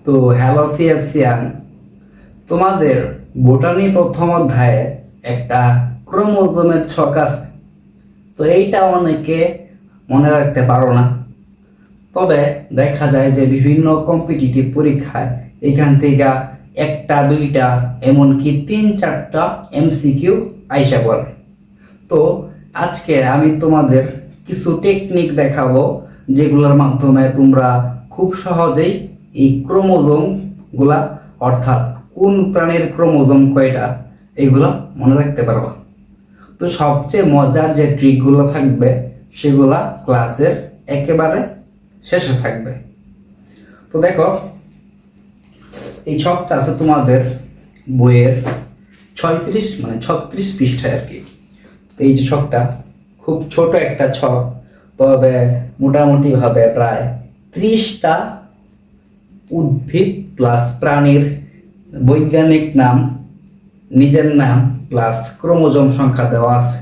তো হ্যালো সিএফসিয়ান, তোমাদের বোটানি প্রথম অধ্যায়ে একটা ক্রোমোজোমের ছক আছে। তো এইটা অনেকে মনে রাখতে পারো না। তবে দেখা যায় যে বিভিন্ন কম্পিটিটিভ পরীক্ষায় এখান থেকে একটা দুইটা এমনকি তিন চারটা এমসিকিউ আইসা পড়ে। তো আজকে আমি তোমাদের কিছু টেকনিক দেখাবো, যেগুলোর মাধ্যমে তোমরা খুব সহজেই এই ক্রোমোজোমগুলা, অর্থাৎ কোন প্রাণীর ক্রোমোজোম কয়টা, এগুলো মনে রাখতে পারবা। তো সবচেয়ে মজার যে ট্রিকগুলো থাকবে সেগুলা ক্লাসের একেবারে শেষে থাকবে। তো দেখো, এই ছকটা আছে তোমাদের বইয়ের 36 পৃষ্ঠায় আর কি। তো এই যে ছকটা খুব ছোট একটা ছক, তবে মোটামুটি ভাবে প্রায় 30টা উদ্ভিদ প্লাস প্রাণীর বৈজ্ঞানিক নাম, নিজের নাম প্লাস ক্রোমোজোম সংখ্যা দেওয়া আছে।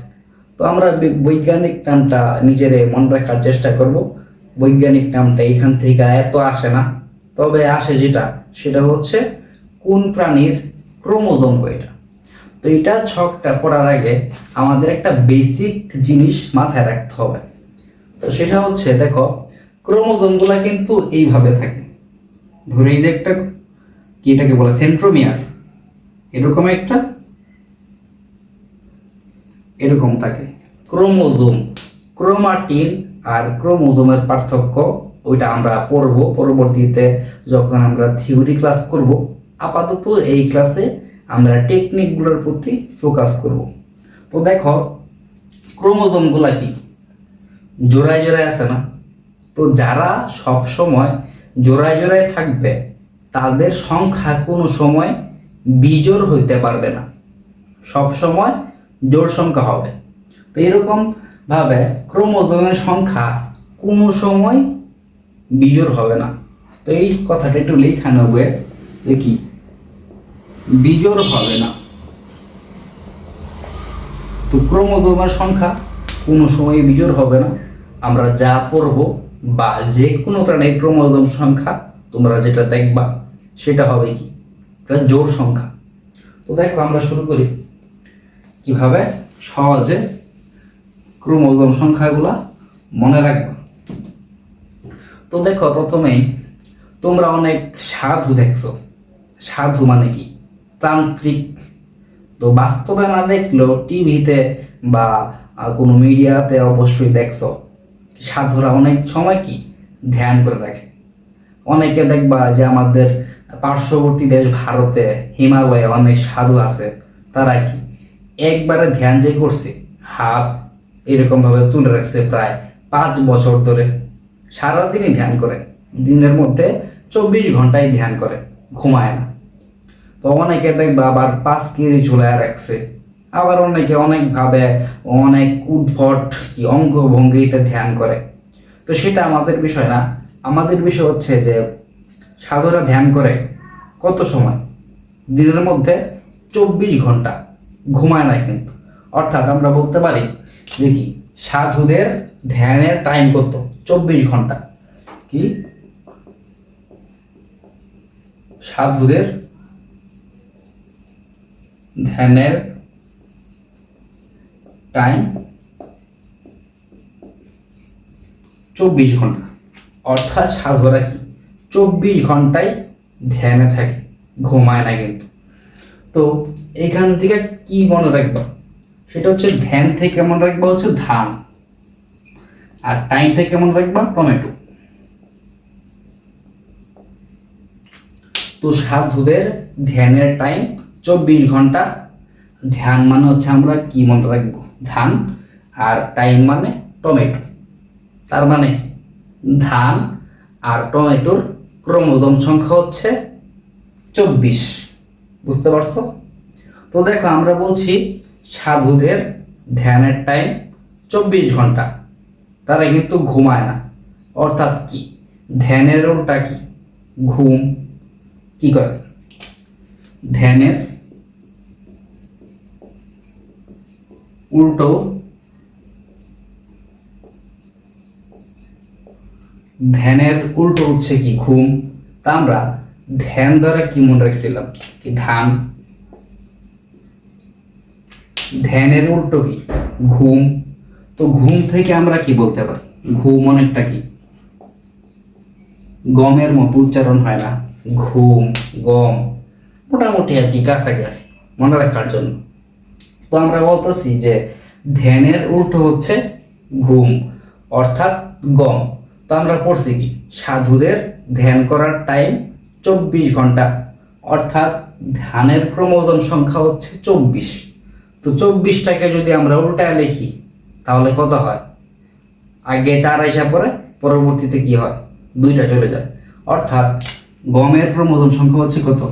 তো আমরা বৈজ্ঞানিক নামটা নিজের মনে রাখার চেষ্টা করব। বৈজ্ঞানিক নামটা এখান থেকে এত আসে না, তবে আসে যেটা, সেটা হচ্ছে কোন প্রাণীর ক্রোমোজোম কয়টা। তো এটা ছকটা পড়ার আগে আমাদের একটা বেসিক জিনিস মাথায় রাখতে হবে। তো সেটা হচ্ছে, দেখো, ক্রোমোজোমগুলা কিন্তু এইভাবে থাকে। ধরে এই যে একটা, কি এটাকে বলে, সেন্ট্রোমিয়ার, এরকম একটা এরকম থাকে ক্রোমোজোম। ক্রোমাটিন আর ক্রোমোজোমের পার্থক্য ওইটা আমরা পড়ব পরবর্তীতে যখন আমরা থিওরি ক্লাস করব। আপাতত এই ক্লাসে আমরা টেকনিকগুলোর প্রতি ফোকাস করব। তো দেখো, ক্রোমোজোমগুলা কি জোড়ায় জোড়ায় আছে না? তো যারা সব সময় জোড়ায় জোড়ায় থাকবে তাদের সংখ্যা কোনো সময় বিজোড় হইতে পারবে না, সব সময় জোড় সংখ্যা হবে। তো এরকম ভাবে ক্রোমোজোমের সংখ্যা কোনো সময় বিজোড় হবে না। তো এই কথাটা একটু লেখা নেবে, দেখি, বিজোড় হবে না। তো ক্রোমোজোমের সংখ্যা কোনো সময় বিজোড় হবে না। আমরা যা পড়ব বা যে কোনো প্রাণীর ক্রোমোজোম সংখ্যা তোমরা যেটা দেখবা সেটা হবে কি, এটা জোড় সংখ্যা। তো দেখো, আমরা শুরু করি কিভাবে সহজে ক্রোমোজোম সংখ্যাগুলা মনে রাখবা। তো দেখো, প্রথমেই তোমরা অনেক সাধু দেখছো। সাধু মানে কি? তান্ত্রিক। তো বাস্তবে না দেখলেও টিভিতে বা কোনো মিডিয়াতে অবশ্যই দেখছো। সাধুরা অনেক সময় কি ধ্যান করে রাখে। অনেকে দেখবা যে আমাদের পার্শ্ববর্তী দেশ ভারতে হিমালয়ে অনেক সাধু আছে। তারা কি একবারে ধ্যান যে করছে, হাত এরকম ভাবে তুলে রাখছে প্রায় 5 বছর ধরে, সারাদিনই ধ্যান করে, দিনের মধ্যে 24 ঘন্টায় ধ্যান করে, ঘুমায় না। তো অনেকে দেখবা আবার 5 কেজি ঝুলায় রাখছে। আবার অনেকে অনেকভাবে অনেক উদ্ভট কি অঙ্গভঙ্গিতে ধ্যান করে। তো সেটা আমাদের বিষয় না। আমাদের বিষয় হচ্ছে যে সাধুরা ধ্যান করে কত সময়? দিনের মধ্যে 24 ঘন্টা, ঘুমায় না কিন্তু। অর্থাৎ আমরা বলতে পারি যে কি, সাধুদের ধ্যানের টাইম কত? 24 ঘন্টা। কি সাধুদের ধ্যানের টাইম 24 ঘন্টা। অর্থাৎ সাধুরা কি 24 ঘন্টায় ধ্যানে থাকে, ঘুমায় না কিন্তু। তো এখান থেকে কি মনে রাখবা, সেটা হচ্ছে ধ্যান থেকে মনে রাখবা হচ্ছে ধান, আর টাইম থেকে মনে রাখবা টমেটো। তো সাধুদের ধ্যানের টাইম 24 ঘন্টা। ধ্যান মানে হচ্ছে আমরা কি মনে রাখবো, ধান, আর টাইম মানে টমেটো। তার মানে ধান আর টমেটোর ক্রোমোজোম সংখ্যা হচ্ছে 24। বুঝতে পারছো? তো দেখো, আমরা বলছি সাধুদের ধ্যানের টাইম 24 ঘন্টা, তারা কিন্তু ঘুমায় না। অর্থাৎ কি, ধ্যানের উল্টা কি, ঘুম। কি করে? ধ্যানের উল্টো ধ্যানের উল্টো হচ্ছে কি, ঘুম। তা আমরা ধ্যান দ্বারা কি মনে রাখছিলাম, কি ধান। ধ্যানের উল্টো কি, ঘুম। তো ঘুম থেকে আমরা কি বলতে পারি, ঘুম অনেকটা কি গমের মতো উচ্চারণ হয় না, ঘুম গম, মোটামুটি আর কি কাছাকাছি মনে রাখার জন্য। তো আমরা বলতেছি যে ধ্যানের উল্টো হচ্ছে ঘুম, অর্থাৎ গম। তো আমরা পড়ছি কি, সাধুদের ধ্যান করার টাইম 24 ঘন্টা, অর্থাৎ ধ্যানের ক্রোমোজোম সংখ্যা হচ্ছে 24। তো 24টাকে যদি আমরা উল্টায় লিখি তাহলে কত হয়, আগে 4 আইসা পরে পরবর্তীতে কি হয়, 2টা চলে যায়, অর্থাৎ গমের ক্রোমোজোম সংখ্যা হচ্ছে কত,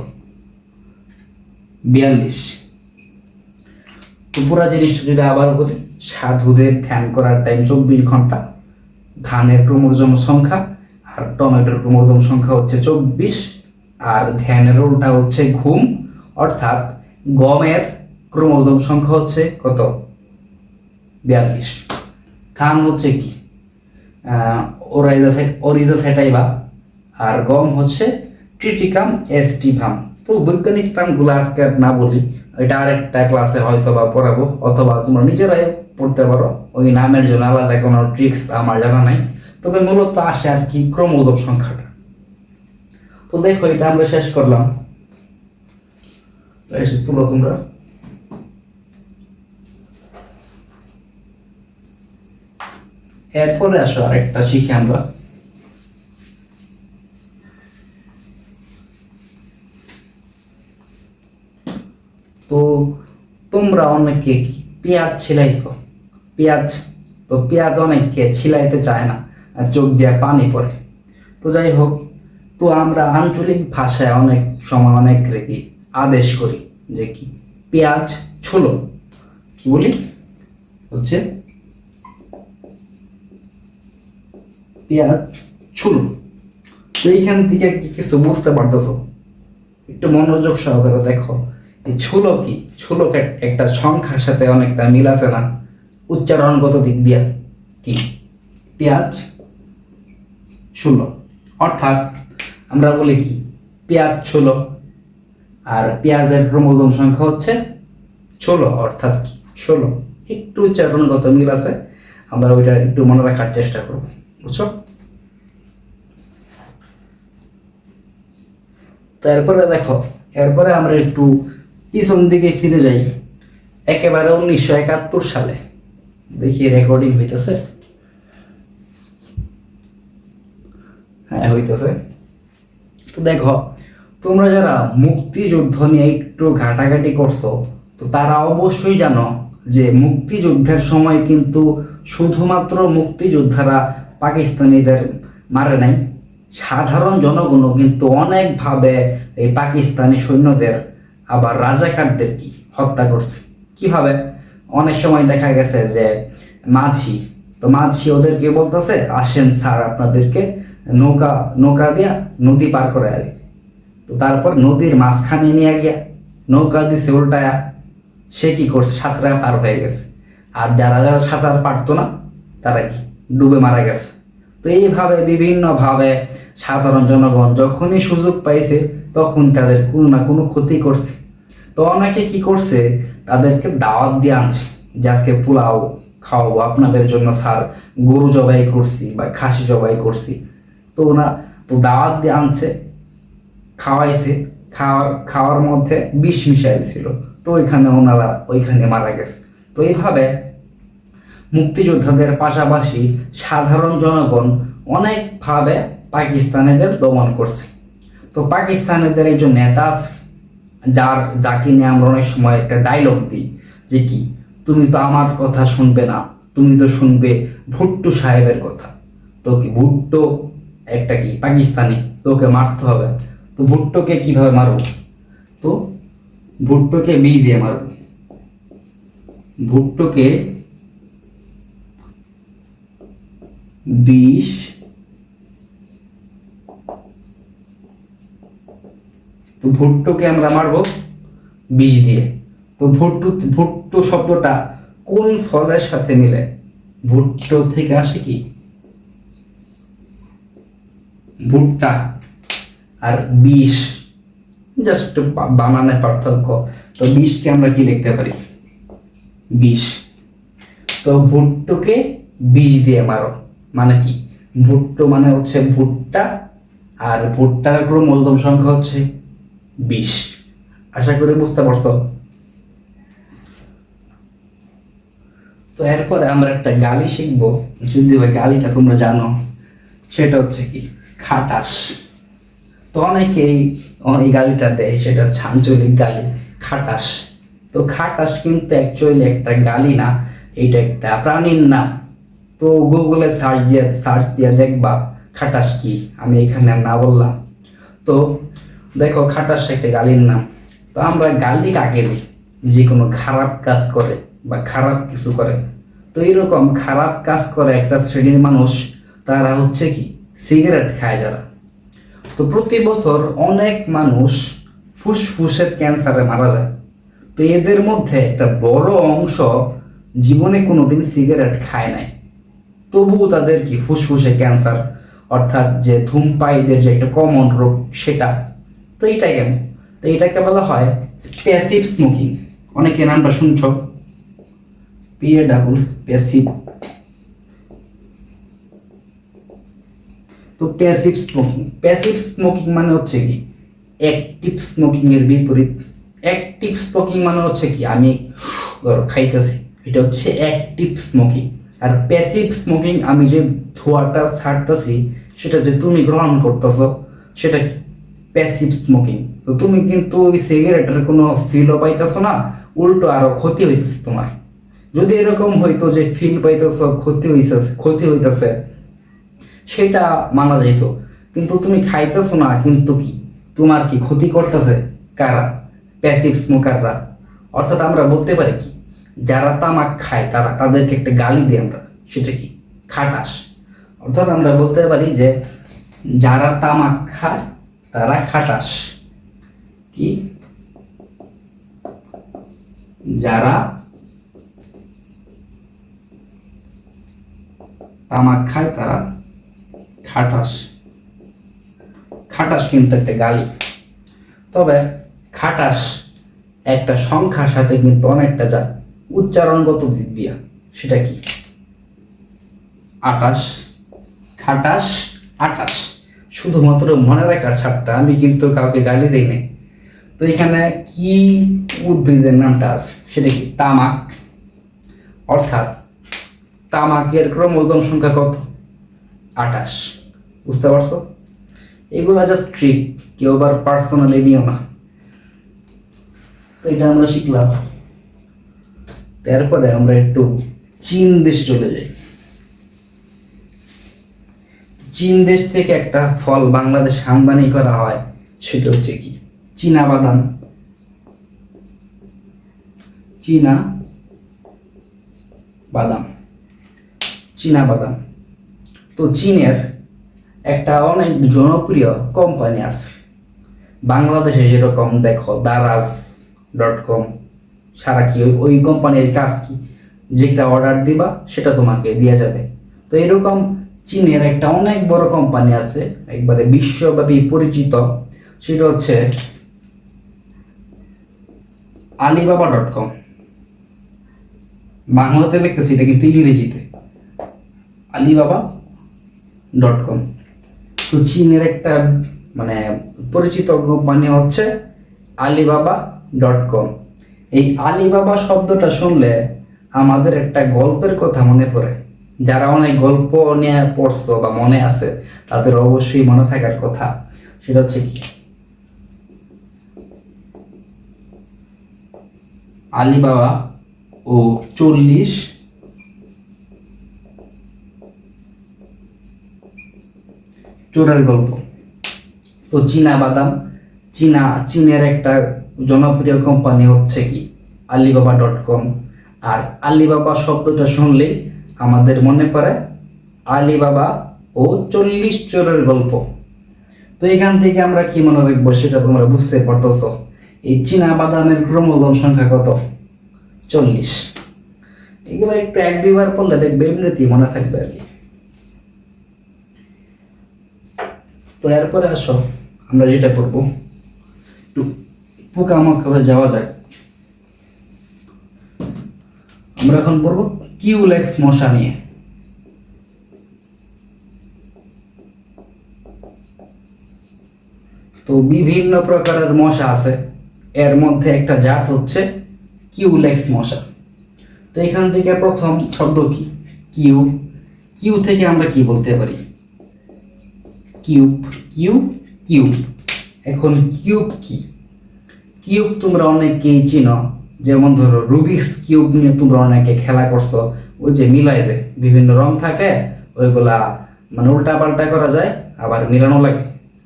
42। তো পুরা জিনিসটা যদি আবার বলি, সাধুদের ধ্যান করার টাইম 24 ঘন্টা, ধানের ক্রোমোজোম সংখ্যা আর টমেটোর ক্রোমোজোম সংখ্যা হচ্ছে 24, আর ধ্যানের উল্টা হচ্ছে ঘুম, অর্থাৎ গমের ক্রোমোজোম সংখ্যা হচ্ছে কত, 42। ধান হচ্ছে কি ওরিজা সেটাইবা, আর গম হচ্ছে ট্রিটিকাম এস্টিভাম। তো বৈজ্ঞানিক নামগুলো আজকে আর না বলি, এটা আরেকটা ক্লাসে হয়তো বা পড়াবো, অথবা তোমরা নিজেরাই পড়তে পারো, ওই নামের জন্য আলাদা কোনো ট্রিক্স আমার জানা নাই। তবে মূলত আসে আর কি ক্রোমোজোম সংখ্যাটা। তো দেখো এটা আমরা শেষ করলাম, এসে তুলো তোমরা। এরপরে আসো আরেকটা শিখি আমরা, তো তোমরা অনেকে পেঁয়াজ ছিলাইছো, পেঁয়াজ, তো পেঁয়াজ অনেককে ছিলাইতে চায় না, চোখ দিয়ে পানি পড়ে। তো যাই হোক, তো আমরা আঞ্চলিক ভাষায় অনেক সময় অনেক রেখি আদেশ করি যে কি, পেঁয়াজ ছুলো, কি বলি হচ্ছে পেঁয়াজ ছুলো। তো এইখান থেকে কিছু বুঝতে পারতেছো, একটু মনোযোগ সহকারে দেখো, এই ছুলো কি, ছুলো একটা সংখ্যার সাথে অনেকটা মিল আছে না উচ্চারণগত দিক দিয়া, কি পেঁয়াজ ছুলো, অর্থাৎ আমরা বলি কি পেঁয়াজ ছুলো, আর পেঁয়াজের ক্রোমোজোম সংখ্যা হচ্ছে 16, অর্থাৎ কি 16। একটু উচ্চারণগত মিল আছে, আমরা ওইটা একটু মনে রাখার চেষ্টা করব, বুঝছো। তারপরে দেখো, এরপরে আমরা একটু পিছন দিকে ফিরে যাই, একেবারে 1971 সালে, দেখি রেকর্ডিং হইতেছে, হ্যাঁ হইতেছে। তো দেখো, তোমরা যারা মুক্তিযুদ্ধ নিয়ে একটু ঘাটাঘাটি করছো, তো তারা অবশ্যই জানো যে মুক্তিযুদ্ধের সময় কিন্তু শুধুমাত্র মুক্তিযোদ্ধারা পাকিস্তানিদের মারে নাই, সাধারণ জনগণও কিন্তু অনেকভাবে এই পাকিস্তানি সৈন্যদের আবার রাজাকারদের কি হত্যা করছে। কিভাবে, অনেক সময় দেখা গেছে যে মাঝি, তো মাঝি ওদেরকে বলতেছে আসেন স্যার আপনাদেরকে নৌকা নৌকা দিয়া নদী পার করে আলি, তো তারপর নদীর মাঝখানে নিয়ে গিয়া নৌকা দিছে উল্টায়া, সে কি করছে সাঁতরা পার হয়ে গেছে, আর যারা যারা সাঁতার পারতো না তারা কি ডুবে মারা গেছে। তো এইভাবে বিভিন্নভাবে সাধারণ জনগণ যখনই সুযোগ পাইছে তখন তাদের কোনো না কোনো ক্ষতি করছে। তো অনেকে কি করছে, তাদেরকে দাওয়াত দিয়ে আনছে যে আজকে পোলাও খাওয়াবো আপনাদের জন্য স্যার, গরু জবাই করছি বা খাসি জবাই করছি। তো তো দাওয়াত দিয়ে আনছে, খাওয়াইছে, খাওয়ার মধ্যে বিষ মিশাই দিছিল, তো ওইখানে মারা গেছে। তো এইভাবে মুক্তিযোদ্ধাদের পাশাপাশি সাধারণ জনগণ অনেকভাবে পাকিস্তানিদের দমন করছে। তো পাকিস্তানিদের একজন নেতা আছে, যাকে নিয়ে আমরা অনেক সময় একটা ডায়লগ দিই যে কি, তুমি তো আমার কথা শুনবে না, তুমি তো শুনবে ভুট্টো সাহেবের কথা। তো কি ভুট্টো একটা কি পাকিস্তানি, তোকে মারতে হবে। তো ভুট্টোকে কিভাবে মারব, তো ভুট্টোকে বিষ দিয়ে মারব, ভুট্টোকে বিষ, তো ভুট্টোকে আমরা মারব বিষ দিয়ে। তো ভুট্টো শব্দটা কোন ফলের সাথে মিলে, ভুট্টো থেকে আসে কি ভুট্টা, আর 20 জাস্ট বানানে পার্থক্য। তো 20কে আমরা কি লিখতে পারি? 20। তো ভুট্টোকে 20 দিয়ে মারো মানে কি? ভুট্টো মানে হচ্ছে ভুট্টা, আর ভুট্টার ক্রোমোজোম সংখ্যা হচ্ছে 20। আশা করি বুঝতে পারছো। তো এরপরে আমরা একটা গালি শিখবো, যদি ওই গালিটা তোমরা জানো, সেটা হচ্ছে কি খাটাস। তো অনেকেই এই গালিটা দেয়, সেটা হচ্ছে আঞ্চলিক গালি, খাটাস। তো খাটাস কিন্তু অ্যাকচুয়ালি একটা গালি না, এটা একটা প্রাণীর নাম। তো গুগলে সার্চ দিয়ে দেখবা খাটাস কি, আমি এখানে আর না বললাম। তো দেখো খাটাস একটা গালির নাম। তো আমরা গালি কাকে দিই? যে কোনো খারাপ কাজ করে বা খারাপ কিছু করে। তো এইরকম খারাপ কাজ করে একটা শ্রেণীর মানুষ, তারা হচ্ছে কি সিগারেট খায় যারা। তো প্রতি বছর অনেক মানুষ ফুসফুসের ক্যান্সারে মারা যায়। তো এদের মধ্যে একটা বড় অংশ জীবনে কোনোদিন সিগারেট খায় নাই, তবুও তাদের কি ফুসফুসে ক্যান্সার, অর্থাৎ যে ধূমপায়ীদের যে একটা কমন রোগ সেটা। তো এইটাই কেন? তো এটাকে বলা হয় প্যাসিভ স্মোকিং। অনেকে নামটা শুনছ, প্যাসিভ। তো প্যাসিভ স্মোকিং মানে হচ্ছে কি অ্যাক্টিভ স্মোকিং এর বিপরীত। অ্যাক্টিভ স্মোকিং মানে হচ্ছে কি আমি খাইতেছি, এটা হচ্ছে অ্যাক্টিভ স্মোকিং। আর প্যাসিভ স্মোকিং আমি যে ধোঁয়াটা ছাড়তেছি, সেটা যে তুমি গ্রহণ করতেছ, সেটা প্যাসিভ স্মোকিং। তো তুমি কিন্তু ওই সিগারেটের কোনো ফিলও পাইতেছো না, উল্টো আরো ক্ষতি হইতেছে তোমার। যদি এরকম হইতো যে ফিল পাইতেছ, ক্ষতি হইতেছে, সেটা মানা যাইত। কিন্তু তুমি খাইতেছো না, কিন্তু কি তোমার কি ক্ষতি করতেছে কারা? প্যাসিভ স্মোকাররা। অর্থাৎ আমরা বলতে পারি কি, যারা তামাক খায় তাদেরকে একটা গালি দিই আমরা, সেটা কি খাটাস। অর্থাৎ আমরা বলতে পারি যে যারা তামাক খায় তারা খাটাস। কি? যারা তামাক খায় তারা খাটাস। খাটাস কিন্তু একটা গালি। তবে খাটাস একটা সংখ্যার সাথে কিন্তু অনেকটা যায় উচ্চারণগত দিক দিয়া। সেটা কি? 28। খাটাস 28। শুধুমাত্র মনে রাখার ছাড়টা, আমি কিন্তু কাউকে গালি দেই নাই। তো এখানে কি উদ্ভিদের নামটা আছে, সেটা কি তামাক। অর্থাৎ তামাকের ক্রোমোজোম সংখ্যা কত? 28। বুঝতে পারছো? এগুলা জাস্ট ট্রিক, কেউ আবার পার্সোনালি নিও না। তো এটা আমরা শিখলাম। তারপরে আমরা একটু চীন দেশ চলে যাই। চীন দেশ থেকে একটা ফল বাংলাদেশ আমদানি করা হয়, সেটা হচ্ছে কি চীনা বাদাম। চীনা বাদাম। তো চীনের একটা অনেক জনপ্রিয় কোম্পানি আছে বাংলাদেশে, যেরকম দেখো daraz.com, সারা কি ওই কোম্পানির কাজ কি, যেটা অর্ডার দিবা সেটা তোমাকে দেওয়া যাবে। তো এরকম চীনের একটা অনেক বড় কোম্পানি আছে, একবারে বিশ্বব্যাপী পরিচিত, সেটা হচ্ছে alibaba.com। বাংলাতে লিখতেছি, এটা কিন্তু ইংরেজিতে alibaba.com। তো চীনের একটা মানে পরিচিত কোম্পানি হচ্ছে alibaba.com। এই আলিবাবা শব্দটা শুনলে আমাদের একটা গল্পের কথা মনে পড়ে। যারা অনেক গল্প নিয়ে পড়ছো বা মনে আছে, তাদের অবশ্যই মনে থাকার কথা। সেটা হচ্ছে কি আলিবাবা ও 40 চোরের গল্প। তো চীনের একটা জনপ্রিয় কোম্পানি হচ্ছে কি alibaba.com। আর আলিবাবা শব্দটা শুনলেই আমাদের মনে পড়ে আলিবাবা ও 40 চোরের গল্প। তো এখান থেকে আমরা কি মনে রাখবো, সেটা তোমরা বুঝতে পারতেছ। এই চীনা বাদামের ক্রোমোজোম সংখ্যা কত? 40। এগুলো একটু 1-2 বার পড়লে দেখবে এমনিতেই মনে থাকবে আর কি। তো এরপরে আসো আমরা যেটা করব, একটু পোকামাকড়ে যাওয়া যাক। আমরা এখন পড়ব কিউলেক্স মশা নিয়ে। তো বিভিন্ন প্রকারের মশা আছে, এর মধ্যে একটা জাত হচ্ছে কিউলেক্স মশা। তো এখান থেকে প্রথম শব্দ কি? কিউ। কিউ থেকে আমরা কি বলতে পারি? কিউব। কিউব। এখন কিউব কি? কিউব তোমরা অনেকেই চিনো, যেমন ধরো রুবিক্স কিউব নিয়ে তোমরা অনেকে খেলা করছো। ওই যে মিলাই যে বিভিন্ন রং থাকে, ওইগুলা মানে উল্টা পাল্টা করা যায়, আবার মিলানো লাগে।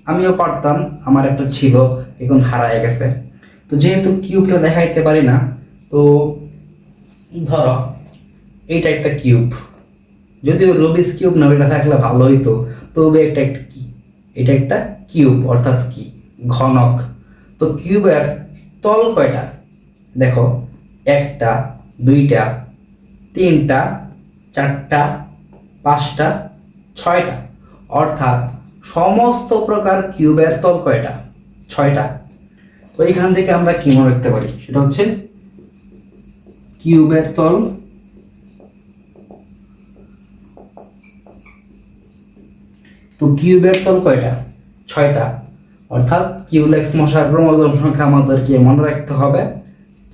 আমিও পারতাম, আমার একটা ছিল, এখন হারায় গেছে। তো যেহেতু কিউবটা দেখাইতে পারি না, তো ধরো এটা একটা কিউব, যদিও রুবিক্স কিউব না, এটা থাকলে ভালো হইতো, তবে একটা কি, এটা একটা কিউব অর্থাৎ কি, ঘনক। তো কিউবের তল কয়টা? দেখো, একটা, দুইটা, তিনটা, চারটা, পাঁচটা, ছয়টা। অর্থাৎ সমস্ত প্রকার কিউবের তল কয়টা? ছয়টা। তো এখান থেকে আমরা কি মনে রাখতে পারি? সেটা হচ্ছে কিউবের তল তো কিউবের তল কয়টা? ছয়টা। অর্থাৎ কিউলেক্স মশার ক্রোমোজোম সংখ্যা আমাদেরকে মনে রাখতে হবে।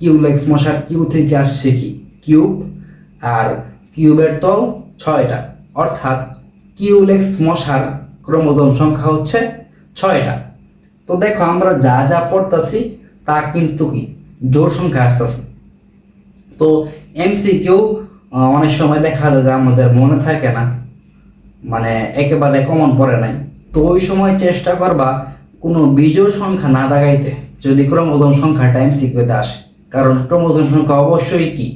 কিউলেক্স মশার কিউ থেকে আসছে কি, কিউব, আর কিউবের তল ছয়টা। অর্থাৎ কিউলেক্স মশার ক্রোমোজোম সংখ্যা হচ্ছে ছয়টা। তো দেখো, আমরা যা যা পড়তেছি তা কিন্তু কি জোড় সংখ্যা আসতেছে। তো এমসিকিউ অনেক সময় দেখা যায় যে আমাদের মনে থাকে না, মানে একেবারে কমন পড়ে নাই। তো ওই সময় চেষ্টা করবা কোনো বিজোড় সংখ্যা না দাগাইতে, যদি ক্রোমোজোম সংখ্যাটা এমসিকিউতে আসে, কারণ ক্রোমোজোম সংখ্যা অবশ্যই কি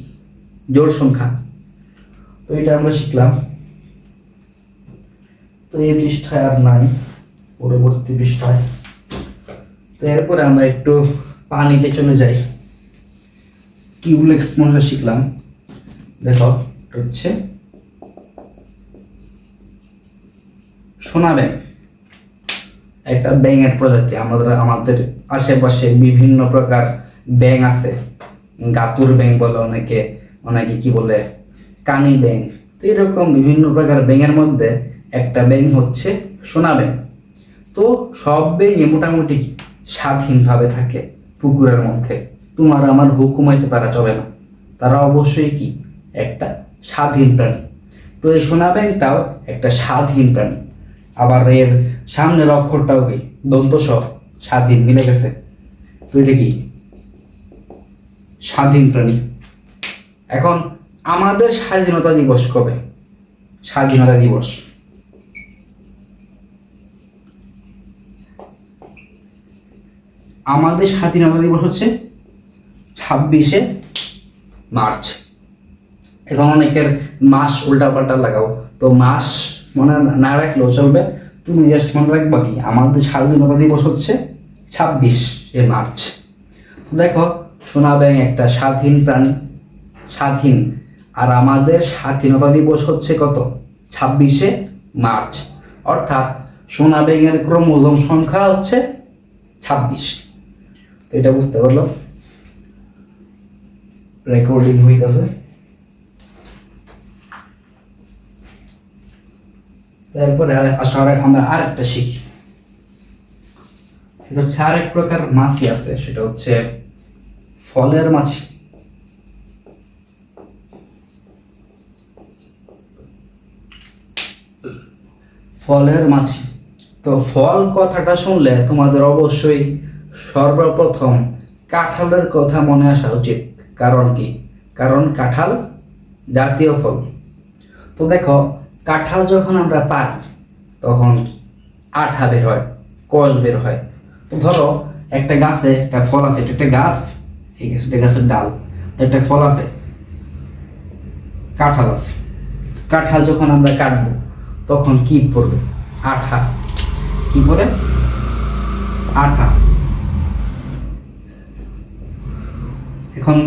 জোড় সংখ্যা। তো এটা আমরা শিখলাম। তো এই পৃষ্ঠায় আর নাই, পরবর্তী পৃষ্ঠায়। তো এরপরে আমরা একটু পানিতে চলে যাই। কিউলেক্স মশা শিখলাম। দেখো, এটা হচ্ছে সোনা ব্যাঙ, একটা ব্যাঙের প্রজাতি। আমাদের আশেপাশে বিভিন্ন প্রকার ব্যাঙ আছে। গাতুর ব্যাঙ বলে অনেকে, অনেকে কি বলে কানি ব্যাঙ। তো এরকম বিভিন্ন প্রকার ব্যাঙের মধ্যে একটা ব্যাঙ হচ্ছে সোনা ব্যাঙ। তো সব ব্যাঙে মোটামুটি স্বাধীনভাবে থাকে পুকুরের মধ্যে। তোমার আমার হুকুমাইতে তারা চলে না, তারা অবশ্যই কি একটা স্বাধীন প্রাণী। তো এই সোনা ব্যাঙটাও একটা স্বাধীন প্রাণী। আবার এর সামনের অক্ষরটাও কি দন্ত স, স্বাধীন, মিলে গেছে। তো এটা কি স্বাধীন প্রাণী। এখন আমাদের স্বাধীনতা দিবস কবে? স্বাধীনতা দিবস আমাদের স্বাধীনতা দিবস হচ্ছে 26শে মার্চ। এখন অনেকের মাস উল্টা পাল্টা লাগাও, তো মাস মনে না রাখলেও চলবে, তুমি জাস্ট মনে রাখবা কি আমাদের স্বাধীনতা দিবস হচ্ছে 26শে মার্চ। তো দেখো, সোনা ব্যাঙ একটা স্বাধীন প্রাণী, স্বাধীন। আর আমাদের স্বাধীনতা দিবস হচ্ছে কত? 26শে মার্চ। অর্থাৎ সোনা ব্যাঙের ক্রোমোজোম সংখ্যা হচ্ছে 26। তো এটা বুঝতে পারলো? রেকর্ডিং হইতেছে। তারপরে আমরা আরেকটা শিখি, সেটা হচ্ছে আরেক প্রকার মাছি আছে, সেটা হচ্ছে ফলের মাছি। ফলের মাছি। তো ফল কথাটা শুনলে তোমাদের অবশ্যই সর্বপ্রথম কাঁঠালের কথা মনে আসা উচিত। কারণ কি? কারণ কাঁঠাল জাতীয় ফল। তো দেখো, কাঁঠাল যখন আমরা পারি তখন কি আঠা বের হয়, কষ বের হয়। তো ধরো একটা গাছে একটা ফল আছে, এটা একটা গাছ, ঠিক আছে, এটা গাছের ডাল। তো একটা ফল আছে, কাঁঠাল আছে। কাঁঠাল যখন আমরা কাটবো তখন কি পড়বে? আঠা। কি পড়ে? আঠা। এখন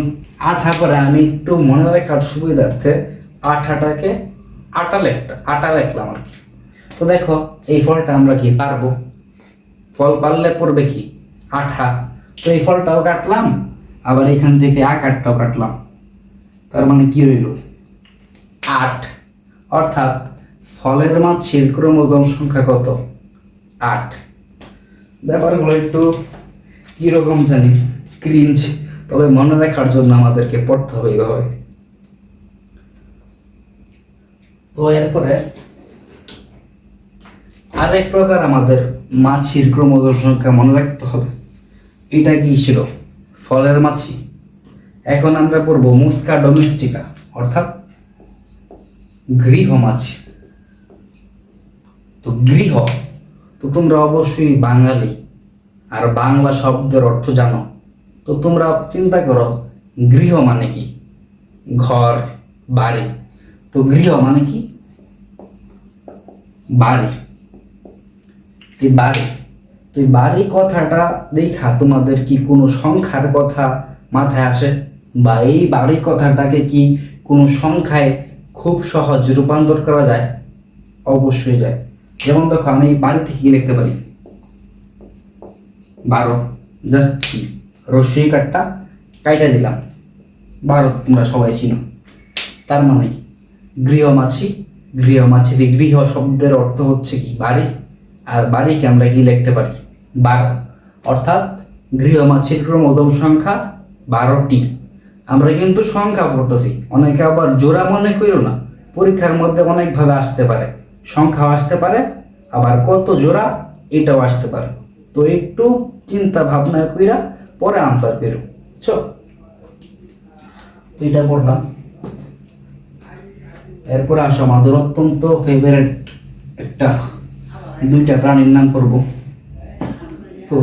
আঠা করে আমি একটু মনে রাখার সুবিধার্থে আঠাটাকে আটা লিখলাম আর কি। তো দেখো, এই ফলটা আমরা কি পারবো? ফল পারলে পড়বে কি? আঠা। তো এই ফলটাও কাটলাম, আবার এখান থেকে আকারটাও কাটলাম, তার মানে কি রইল? 8। অর্থাৎ ফলের মাছির ক্রোমোজোম সংখ্যা কত? 8। ব্যাপারগুলো একটু কিরকম জানি ক্রিঞ্জ, তবে মনে রাখার জন্য আমাদেরকে পড়তে হবে এইভাবে। তো এরপরে আরেক প্রকার আমাদের মাছির ক্রোমোজোম সংখ্যা মনে রাখতে হবে। এটা কি ছিল? ফলের মাছি। এখন আমরা পড়বো মুস্কা ডোমেস্টিকা, অর্থাৎ গৃহমাছি। তো গৃহ, তো তোমরা অবশ্যই বাঙালি আর বাংলা শব্দের অর্থ জানো, তো তোমরা চিন্তা করো গৃহ মানে কি? ঘর, বাড়ি। তো গৃহ মানে কি? বাড়ি। এই বাড়ি, তো এই বাড়ি কথাটা দেখা তোমাদের কি কোনো সংখ্যার কথা মাথায় আসে? বা এই বাড়ি কথাটাকে কি কোনো সংখ্যায় খুব সহজ রূপান্তর করা যায়? অবশ্যই যায়। যেমন দেখো, আমি এই বাড়ি থেকে কি লিখতে পারি? 12। জাস্ট কি রস্যই কাটটা কাইটা দিলাম, 12 তোমরা সবাই চিনো। তার মানে গৃহমাছি। গৃহমাছি, গৃহ শব্দের অর্থ হচ্ছে কি? বাড়ি। আর বাড়িকে আমরা কি লিখতে পারি? 12। অর্থাৎ গৃহমাছির ক্রোমোজোম সংখ্যা 12টি। আমরা কিন্তু সংখ্যা পড়তেছি, অনেকে আবার জোড়া মনে করো না, পরীক্ষার মধ্যে অনেকভাবে আসতে পারে, সংখ্যাও আসতে পারে, আবার কত জোড়া এটাও আসতে পারে। তো একটু চিন্তা ভাবনা কইরা পরে আনসার করো। বুঝছো? তো এটা পড়লাম। এরপরে আসো আমাদের অত্যন্ত ফেভারিট একটা 2টা প্রাণীর নাম করব। তো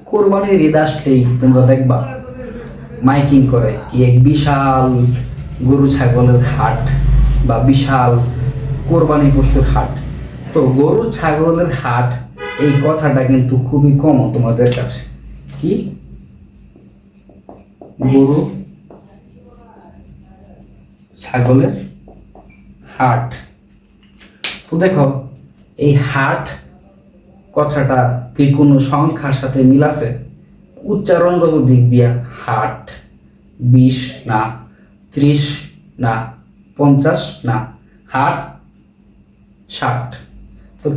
কোরবানির ঈদ আসলেই তোমরা দেখবা মাইকিং করে কি এক বিশাল গরু ছাগলের হাট বা বিশাল কোরবানি পশুর হাট। তো গরু ছাগলের হাট এই কথাটা কিন্তু খুবই কম তোমাদের কাছে। কি? গরু ছাগলের হাট। তো দেখো, এই হাট কথাটা কি কোনো সংখ্যার সাথে মিল আছে? উচ্চারণগত দিক দিয়া হাট 20 না, 30 না, 50 না, হাট 60। তো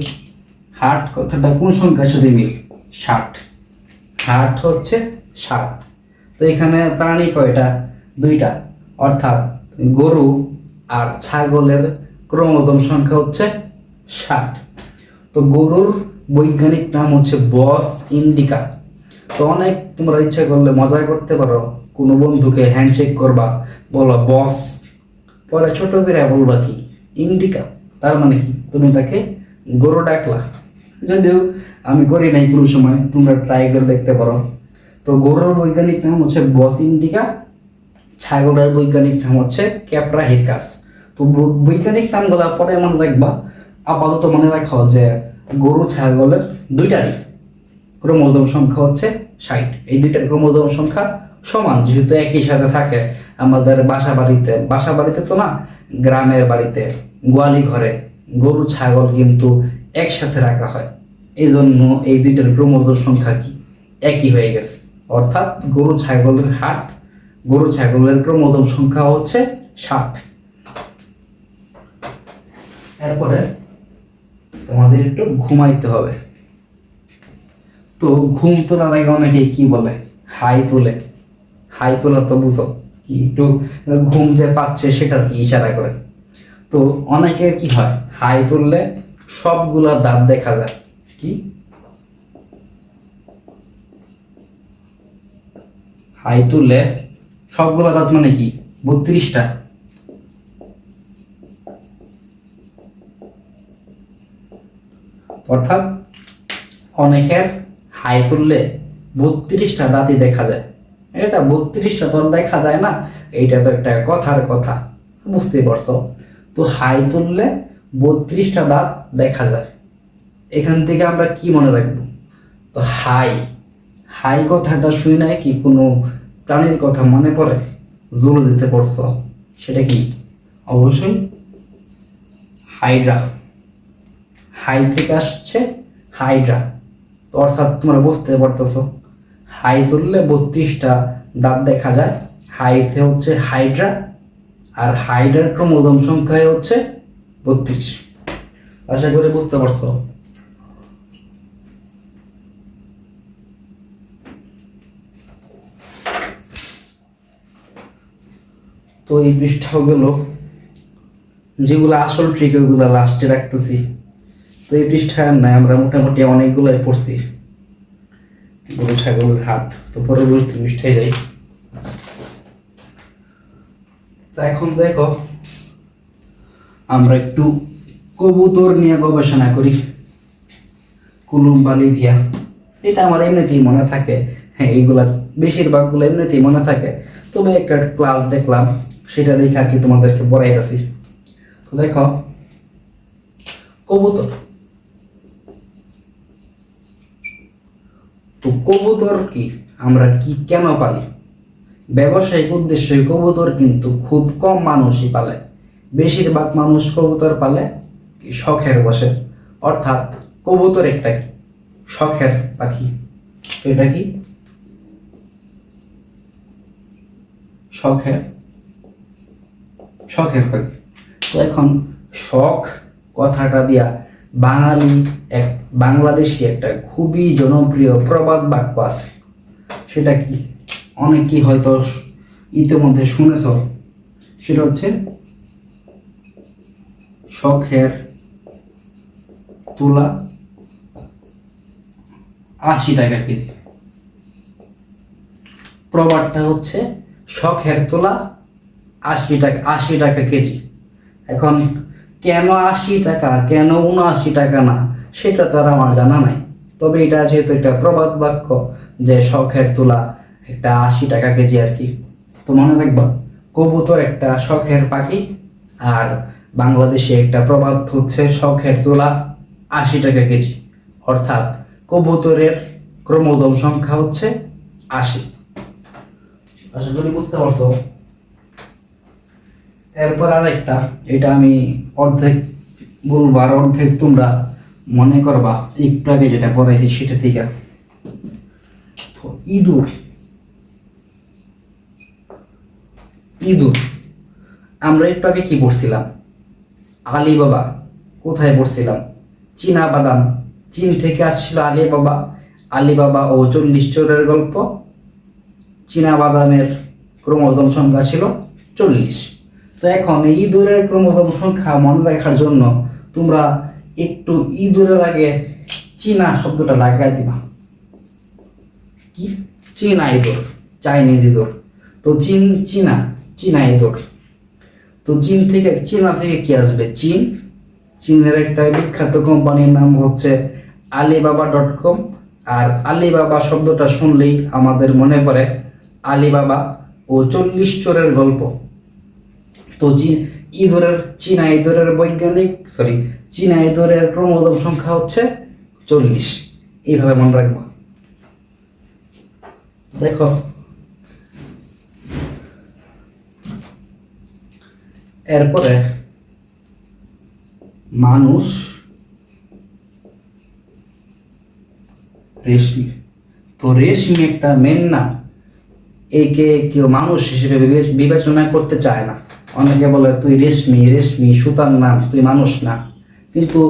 হাট কথাটা কোন সংখ্যার সাথে মিল? 60। হাট হচ্ছে 60। তো এখানে প্রাণী কয়টা? 2টা। অর্থাৎ গরু আর ছাগলের ক্রোমোজোম সংখ্যা হচ্ছে 60। তো গরুর বৈজ্ঞানিক নাম হচ্ছে বস ইন্ডিকা। তো অনেক তোমরা ইচ্ছা করলে মজা করতে পারো, কোনো বন্ধুকে হ্যান্ডশেক করবা, বলো বস, পরে ছোট করে বলবা কি? ইন্ডিকা। তার মানে কি? তুমি তাকে গরু ডাকলা। যদিও আমি করি নাই কোনো সময়, তোমরা ট্রাই করে দেখতে পারো। তো গরুর বৈজ্ঞানিক নাম হচ্ছে বস ইন্ডিকা, ছাগলের বৈজ্ঞানিক নাম হচ্ছে ক্যাপ্রা হিরকাস। তো বৈজ্ঞানিক নামগুলো পরে মনে রাখবা। আপাতত মনে রাখো যে গরু ছাগলের 2টারই ক্রোমোজোম সংখ্যা হচ্ছে 60। এই 2টার ক্রোমোজোম সংখ্যা সমান, যেহেতু একই সাথে থাকে। আমাদের বাসা বাড়িতে তো না, গ্রামের বাড়িতে গোয়ালি ঘরে গরু ছাগল কিন্তু একসাথে রাখা হয়, এই জন্য এই 2টার ক্রোমোজোম সংখ্যা কি? একই হয়ে গেছে। অর্থাৎ গরু ছাগলের হাট, গরু ছাগলের ক্রোমোজোম সংখ্যা হচ্ছে 60। এরপরে তোমাদের একটু ঘুমাইতে হবে। তো ঘুম তোলার আগে অনেকে কি বলে? হাই তোলে। হাই তোলা তো বুঝো কি? একটু ঘুম যে পাচ্ছে সেটার কি ইশারা করে। তো অনেকের কি হয়, হাই তুললে সবগুলা দাঁত দেখা যায়। কি? হাই তুললে সবগুলা দাঁত মানে কি? 32টা। অর্থাৎ অনেকের হাই তুললে 32টা দাঁতই দেখা যায়। এটা 32টা তো দেখা যায় না, এইটা তো একটা কথার কথা, বুঝতেই পারছো? তো হাই তুললে 32টা দাঁত দেখা যায়। এখান থেকে আমরা কি মনে রাখবো? তো হাই, হাই কথাটা শুই নাই কি কোনো প্রাণীর কথা মনে পড়ে? জুলজিতে পড়ছো, সেটা কি? অবশ্যই হাইড্রা। হাই থেকে আসছে হাইড্রা। তো অর্থাৎ তোমরা বুঝতে পারতেছো, হাই তুললে 32টা দাঁত দেখা যায়। হাইতে হচ্ছে হাইড্রা, আর হাইড্রার ক্রোমোজোম সংখ্যা হচ্ছে 32। আশা করি বুঝতে পারছো। তো এই পৃষ্ঠাও গেল, যেগুলো আসল ট্রিক ওইগুলো লাস্টে রাখতেছি। তো এই পৃষ্ঠায় আর নাই, আমরা মোটামুটি অনেকগুলোই পড়ছি। গরু ছাগলের হাট। তো পরবর্তী পৃষ্ঠায় যাই। তা এখন দেখো, আমরা একটু কবুতর নিয়ে গবেষণা করি। কুলুম্বা লিভিয়া, এটা আমার এমনিতেই মনে থাকে। হ্যাঁ, এইগুলা বেশিরভাগগুলো এমনিতেই মনে থাকে, তবে একটা ক্লাস দেখলাম, সেটা দেখে আর কি তোমাদেরকে পড়াইতেছি। তো দেখো, কবুতর। তো কবুতর কি আমরা কি কেন পালি? ব্যবসায়িক উদ্দেশ্যে কবুতর কিন্তু খুব কম মানুষই পালে। বেশিরভাগ মানুষ কবুতর পালে শখের বসে, অর্থাৎ কবুতর একটা শখের পাখি। তো এটা কি শখের শখের পাখি। তো এখন শখ কথাটা দিয়া বাংলাদেশি একটা খুবই জনপ্রিয় প্রবাদ বাক্য আছে। সেটা কি অনেকেই হয়তো ইতিমধ্যে শুনেছ। সেটা হচ্ছে, শখের তুলা 80 টাকা কেজি। প্রবাদটা হচ্ছে শখের তুলা 80 টাকা কেজি। এখন কেন 80 টাকা, কেন 79 টাকা না, সেটা তো আর আমার জানা নাই। তবে এটা যেহেতু একটা প্রবাদ বাক্য যে শখের তুলা একটা 80 টাকা কেজি আর কি। তো মনে রাখবা, কবুতর একটা শখের পাখি, আর বাংলাদেশে একটা প্রবাদ হচ্ছে শখের তুলা 80 টাকা কেজি। অর্থাৎ কবুতরের ক্রোমোজোম সংখ্যা হচ্ছে 80। আশা করি বুঝতে পারছো। এরপর আরেকটা, এটা আমি অর্ধেক বলবো আর অর্ধেক তোমরা মনে করবা, একটু আগে যেটা পড়াইছি সেটা থেকে। ইঁদুর। ইঁদুর আমরা একটু আগে কি পড়ছিলাম? আলিবাবা। কোথায় পড়ছিলাম? চীনা বাদাম। চীন থেকে আসছিল আলিবাবা। আলিবাবা ও 40 চোরের গল্প। চীনা বাদামের ক্রোমোজোম সংখ্যা ছিল 40। তো এখন ইঁদুরের ক্রোমোজোম সংখ্যা মনে রাখার জন্য তোমরা একটু ইঁদুরের আগে চীনা শব্দটা লাগাই দিবা। কি? চীনা ইঁদুর, চাইনিজ ইঁদুর। তো চীনা ইঁদুর। তো চীনা থেকে কি আসবে? চীন। চীনের একটা বিখ্যাত কোম্পানির নাম হচ্ছে alibaba.com। আর আলিবাবা শব্দটা শুনলেই আমাদের মনে পড়ে আলিবাবা ও 40 চোরের গল্প। তো চীনা ইঁদুরের ক্রোমোজোম সংখ্যা হচ্ছে 40। এইভাবে মনে রাখবো। দেখো, এরপরে মানুষ, রেশমি। তো রেশমি একটা মেন নাম, একে কেউ মানুষ হিসেবে বিবেচনা করতে চায় না। অনেকে বলে তুই রেশমি সুতার নাম, তুই মানুষ না। কিন্তু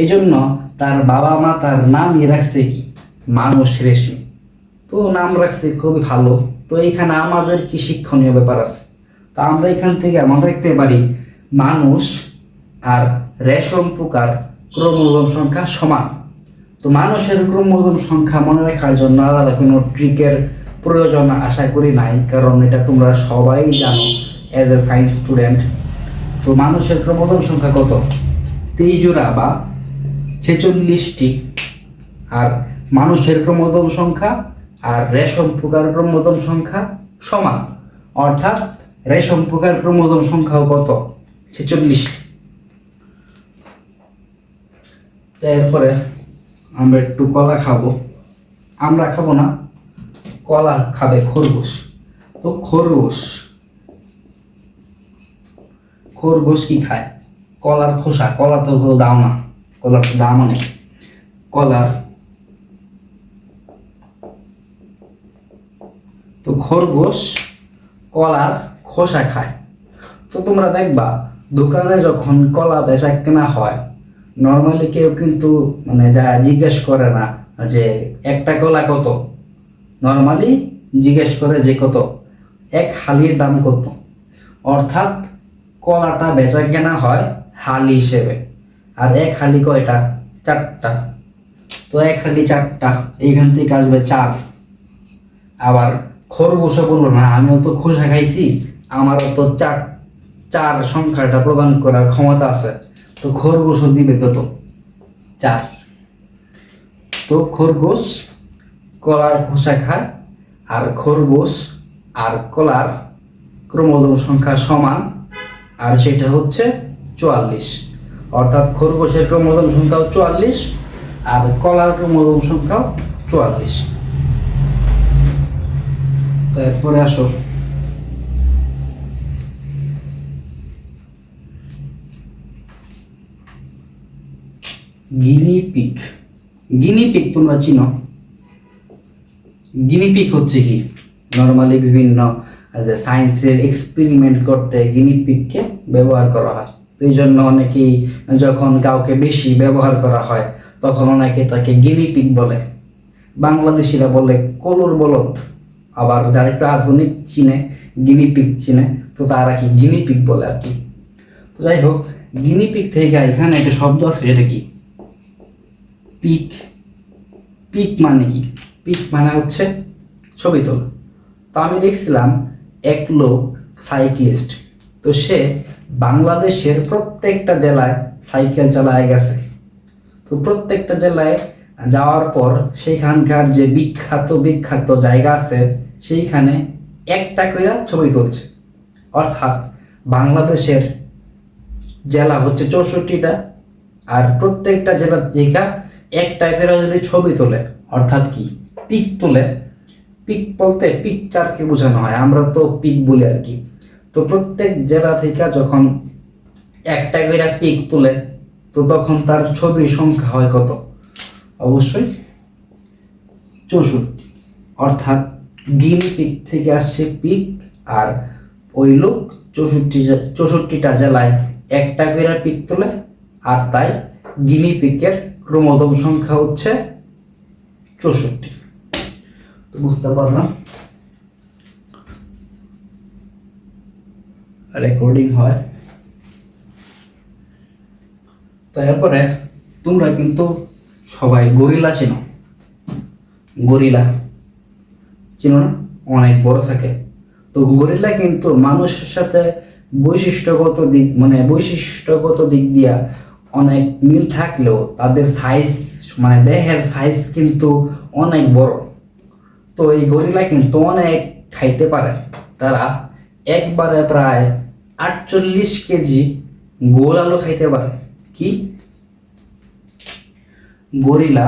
এজন্য তার বাবা মা তার নামই রাখছে কি? মানুষ রেশমি। তো নাম রাখছে খুবই ভালো। তো এইখানে আমাদের কি শিক্ষণীয় ব্যাপার আছে? তো আমরা এখান থেকে মনে রাখতে পারি, মানুষ আর রেশম পোকার ক্রোমোজোম সংখ্যা সমান। তো মানুষের ক্রোমোজোম সংখ্যা মনে রাখার জন্য আলাদা কোনো ট্রিকের প্রয়োজন আশা করি নাই, কারণ এটা তোমরা সবাই জানো অ্যাজ এ সায়েন্স স্টুডেন্ট। তো মানুষের ক্রোমোজোম সংখ্যা কত? 23 জোড়া বা 46টি। আর মানুষের ক্রোমোজোম সংখ্যা আর রেশম পোকার ক্রোমোজোম সংখ্যা সমান, অর্থাৎ রেশম পোকার ক্রোমোজোম সংখ্যাও কত? 46। এরপরে আমরা একটু কলা খাবো। আমরা খাবো না, কলা খাবে খরগোশ। তো খরগোশ কি খায়? কলার খোসা। কলা তো দাও না, কলার তো দাম অনেক। কলার খরগোশ কলার খোসা খায়। তো তোমরা দেখবা দোকানে যখন কলা বেচা কেনা হয়, নর্মালি কেউ কিন্তু মানে যা জিজ্ঞেস করে না যে একটা কলা কত, নর্মালি জিজ্ঞেস করে যে কত, এক হালির দাম কত। অর্থাৎ কলাটা বেচা কেনা হয় হালি হিসেবে। আর এক হালি কয়টা? 4টা। তো এক হালি 4টা, এইখান থেকে আসবে 4। আবার খরগোশও বললো না আমিও তো খোসা খাইছি, আমারও তো 4 সংখ্যাটা প্রদান করার ক্ষমতা আছে, তো খরগোশও দিবে কত? 4। তো খরগোশ কলার খোসা খায়, আর খরগোশ আর কলার ক্রোমোজোম সংখ্যা সমান, আর সেটা হচ্ছে 44। অর্থাৎ খরগোশের ক্রোমোজোম সংখ্যাও 44 আর কলার ক্রোমোজোম সংখ্যাও 44। তো এরপরে আসো গিনিপিগ। গিনিপিগ তোমরা চিনো? গিনিপিগ হচ্ছে কি, নর্মালি বিভিন্ন যে সায়েন্সের এক্সপেরিমেন্ট করতে গিনিপিগকে ব্যবহার করা হয়। তো এই জন্য অনেকেই যখন কাউকে বেশি ব্যবহার করা হয় তখন অনেকে তাকে গিনিপিগ বলে। বাংলাদেশিরা বলে কলুর বলদ, আবার যারা একটু আধুনিক চিনে গিনিপিগ চিনে, তো তারা কি গিনিপিগ বলে আর কি। তো যাই হোক, গিনিপিগ থেকে এখানে একটা শব্দ আছে, এটা কি? পিক। পিক মানে কি? পিক মানে হচ্ছে ছবি তোলা। তো আমি দেখছিলাম এক লোক সাইক্লিস্ট, তো সে বাংলাদেশের প্রত্যেকটা জেলায় সাইকেল চালায় গেছে। তো প্রত্যেকটা জেলায় যাওয়ার পর সেখানকার যে বিখ্যাত বিখ্যাত জায়গা আছে সেইখানে একটা করে ছবি তুলছে। অর্থাৎ বাংলাদেশের জেলা হচ্ছে 64টা, আর প্রত্যেকটা জেলার জায়গা একটা করে যদি ছবি তোলে, অর্থাৎ কি পিক তোলে। পিক বলতে পিকচারকে বোঝানো হয়, আমরা তো পিক বলি আর কি। তো প্রত্যেক জেলা থেকে যখন একটা করে পিক তোলে, তো তখন তার ছবির সংখ্যা হয় কত? অবশ্যই 64। অর্থাৎ গিনিপিগ থেকে আসছে পিক, আর ওই লোক 64টা জেলায় একটা করে পিক তোলে, আর তাই গিনিপিগের ক্রোমোজোম সংখ্যা হচ্ছে 64। তো বুঝতে পারলাম, রেকর্ডিং হয়। তো এরপরে তোমরা কিন্তু সবাই গরিলা চিনো? গরিলা চিনো না? অনেক বড় থাকে। তো গরিলা কিন্তু মানুষের সাথে বৈশিষ্ট্যগত দিক দিয়া অনেক মিল থাকলেও তাদের সাইজ মানে দেহের সাইজ কিন্তু অনেক বড়। তো এই গরিলা কিন্তু অনেক খাইতে পারে। তারা একবারে প্রায় 48 কেজি গোল আলু খাইতে পারে। কি? গরিলা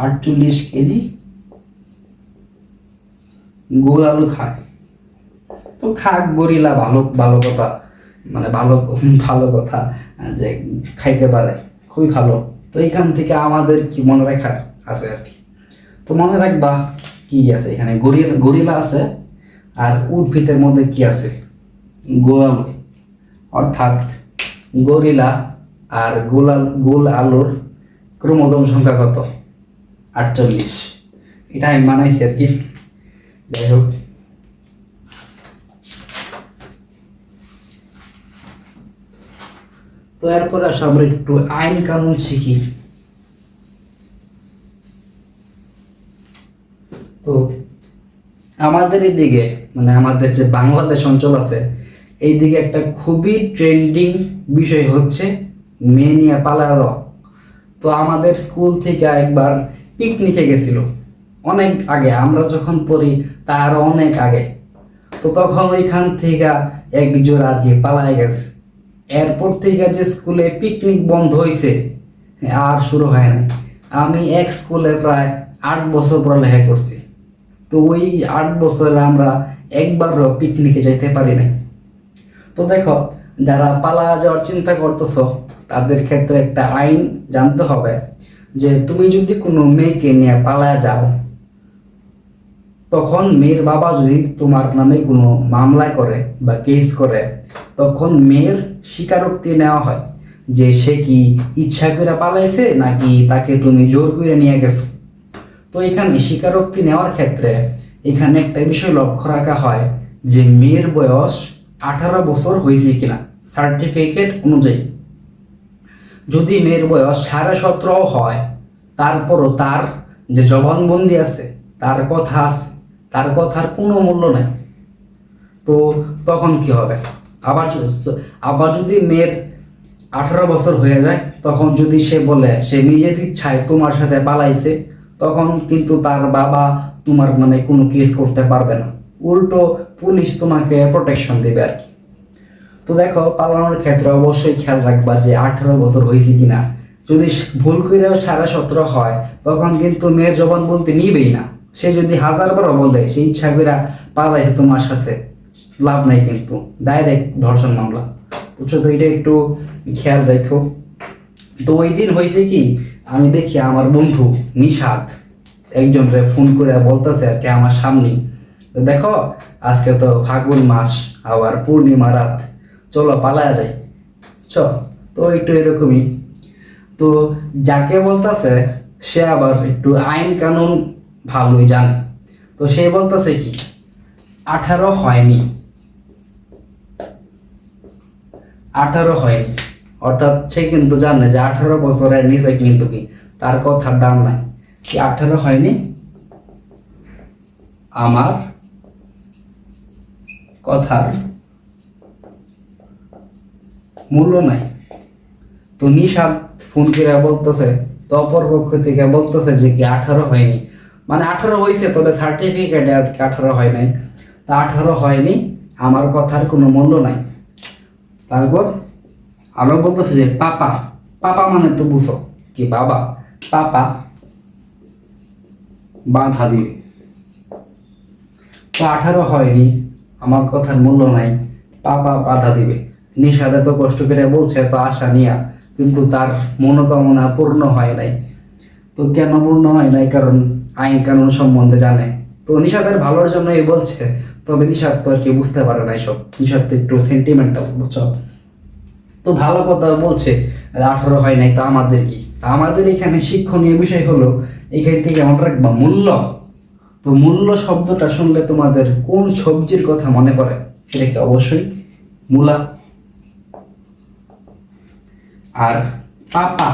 48 কেজি গোল আলু খায়। তো খাক গরিলা, ভালো ভালো কথা, মানে ভালো ভালো কথা যে খাইতে পারে, খুবই ভালো। তো এইখান থেকে আমাদের কি মনে রাখার আছে আর কি। তো মনে রাখবা কি আছে এখানে, গরিলা আছে, আর উদ্ভিদের মধ্যে কি আছে? গোল আলু। অর্থাৎ গরিলা আর গোল আলুর ক্রোমোজোম সংখ্যা কত? 48। এটা আমি মানাইছি আর কি। যাই হোক, তো এরপরে আসলে আমরা একটু আইন কানুন শিখি। তো আমাদের এদিকে মানে আমাদের যে বাংলাদেশ অঞ্চল আছে, এই দিকে একটা খুবই ট্রেন্ডিং বিষয় হচ্ছে মেয়ে নিয়ে পালায় যাওয়া। তো আমাদের স্কুল থেকে একবার পিকনিকে গেছিল, অনেক আগে, আমরা যখন পড়ি তার অনেক আগে। তো তখন ওইখান থেকে একজন আর কি পালায় গেছে। এরপর থেকে যে স্কুলে পিকনিক বন্ধ হয়েছে আর শুরু হয় নাই। আমি এক স্কুলে প্রায় 8 বছর পড়ালেখা করছি। তো ওই 8 বছরে আমরা একবারও পিকনিকে যাইতে পারি নাই। তো দেখো, যারা পালা যাওয়ার চিন্তা করতেছ তাদের ক্ষেত্রে একটা আইন জানতে হবে যে তুমি যদি কোনো মেয়েকে নিয়ে পালায় যাও, তখন মেয়ের বাবা যদি তোমার নামে কোনো মামলা করে বা কেস করে, তখন মেয়ের স্বীকারোক্তি নেওয়া হয় যে সে কি ইচ্ছা করে পালাইছে নাকি তাকে তুমি জোর করে নিয়ে গেছো। তো এখানে স্বীকারোক্তি নেওয়ার ক্ষেত্রে এখানে একটা বিষয় লক্ষ্য রাখা হয় যে মেয়ের বয়স 18 বছর হয়েছে কিনা সার্টিফিকেট অনুযায়ী। যদি মেয়ের বয়স 17.5 হয়, তারপরও তার যে জবানবন্দি আছে, তার কথা আছে, তার কথার কোনো মূল্য নেই। তো তখন কি হবে? আবার যদি মেয়ের 18 বছর হয়ে যায়, তখন যদি সে বলে সে নিজের ইচ্ছায় তোমার সাথে পালাইছে, তখন কিন্তু তার বাবা তোমার নামে কোনো কেস করতে পারবে না, উল্টো পুলিশ তোমাকে প্রোটেকশন দেবে আর কি। তো দেখো, পালানোর ক্ষেত্রে অবশ্যই খেয়াল রাখবা যে 18 বছর হয়েছে কিনা। যদি ভুল করেও 17.5 হয়, তখন কিন্তু মেয়ের জবানবন্দি নিবেই না। সে যদি 1000 বার বলে সে ইচ্ছা করে পালাইছে তোমার সাথে, লাভ নাই, কিন্তু ডাইরেক্ট ধর্ষণ মামলা, বুঝছো? তো এটা একটু খেয়াল রেখো। তো ওই দিন হয়েছে কি, আমি দেখি আমার বন্ধু নিশাদ একজনরে ফোন করে বলতেছে আর কি আমার সামনে, দেখো আজকে তো ফাগুন মাস, আবার পূর্ণিমা রাত, চলো পালায়া যাই চ। তো একটু এরকমই। তো যাকে বলতেছে সে আবার একটু আইন কানুন ভালোই জানে। তো সে বলতেছে কি 18 হয়নি, 18 হয়নি, অর্থাৎ সে কিন্তু জানে যে 18 বছরের নিচে কিন্তু কি তার কথার দাম নাই। কি 18 হয়নি, আমার কথার মূল্য নাই। তো নিশাদ ফোন করে বলতেছে, তো অপর পক্ষ থেকে বলতেছে যে কি 18 হয়নি, মানে 18 হয়েছে তবে সার্টিফিকেটে আর কি 18 হয় নাই। তা 18 হয়নি, আমার কথার কোনো মূল্য নাই। তারপর আরো বলতেছে যে পাপা, পাপা মানে তো বুঝো কি বাবা, পাপা বাধা দিবে। তো 18 হয়নি, আমার কথার মূল্য নাই, পাপা বাধা দিবে। নিশাদ এত কষ্ট করে বলছে, তো আশা নিয়া, কিন্তু তার মনোকামনা পূর্ণ হয় নাই। তো কেন পূর্ণ হয় নাই? কারণ আইন কানুন সম্বন্ধে জানে। তো নিশাদের ভালোর জন্যই বলছে, তবে নিশাদ তো আর কি বুঝতে পারে না এসব। নিশাদ তো একটু সেন্টিমেন্টাল, বুঝছো? তো ভালো কথা বলছে, 18 হয় নাই, তা আমাদের কি? তা আমাদের এখানে শিক্ষণীয় বিষয় হলো, এখান থেকে আমরা রাখবা মূল্য। তো মূল্য শব্দটা শুনলে তোমাদের কোন সবজির কথা মনে পড়ে? সেটা কি অবশ্যই মূলা। আর পাপা,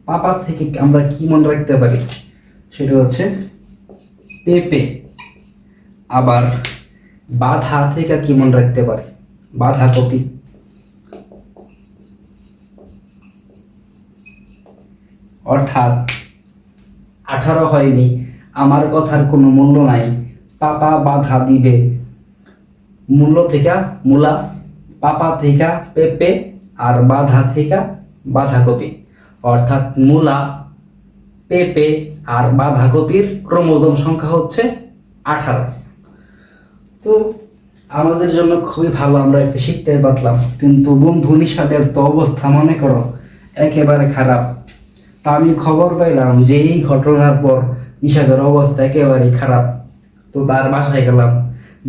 পাপা থেকে আমরা কি মনে রাখতে পারি? সেটা হচ্ছে পেঁপে। আবার বাধা থেকে কি মনে রাখতে পারি? বাঁধাকপি। অর্থাৎ 18 হয়নি, আমার কথার কোনো মূল্য নাই, পাপা বাধা দিবে। মূল্য থেকে মূলা, পাপা থেকে পেঁপে, আর বাধা থেকে বাঁধাকপি। অর্থাৎ মূলা, পেঁপে আর বাঁধাকপির ক্রোমোজোম সংখ্যা হচ্ছে 18। তো আমাদের জন্য খুবই ভালো, আমরা একটা শিখতে পারলাম। কিন্তু বন্ধু নিশাদের তো অবস্থা মনে করো একেবারে খারাপ। তা আমি খবর পাইলাম যে এই ঘটনার পর নিশাদের অবস্থা একেবারেই খারাপ। তো তার বাসায় গেলাম,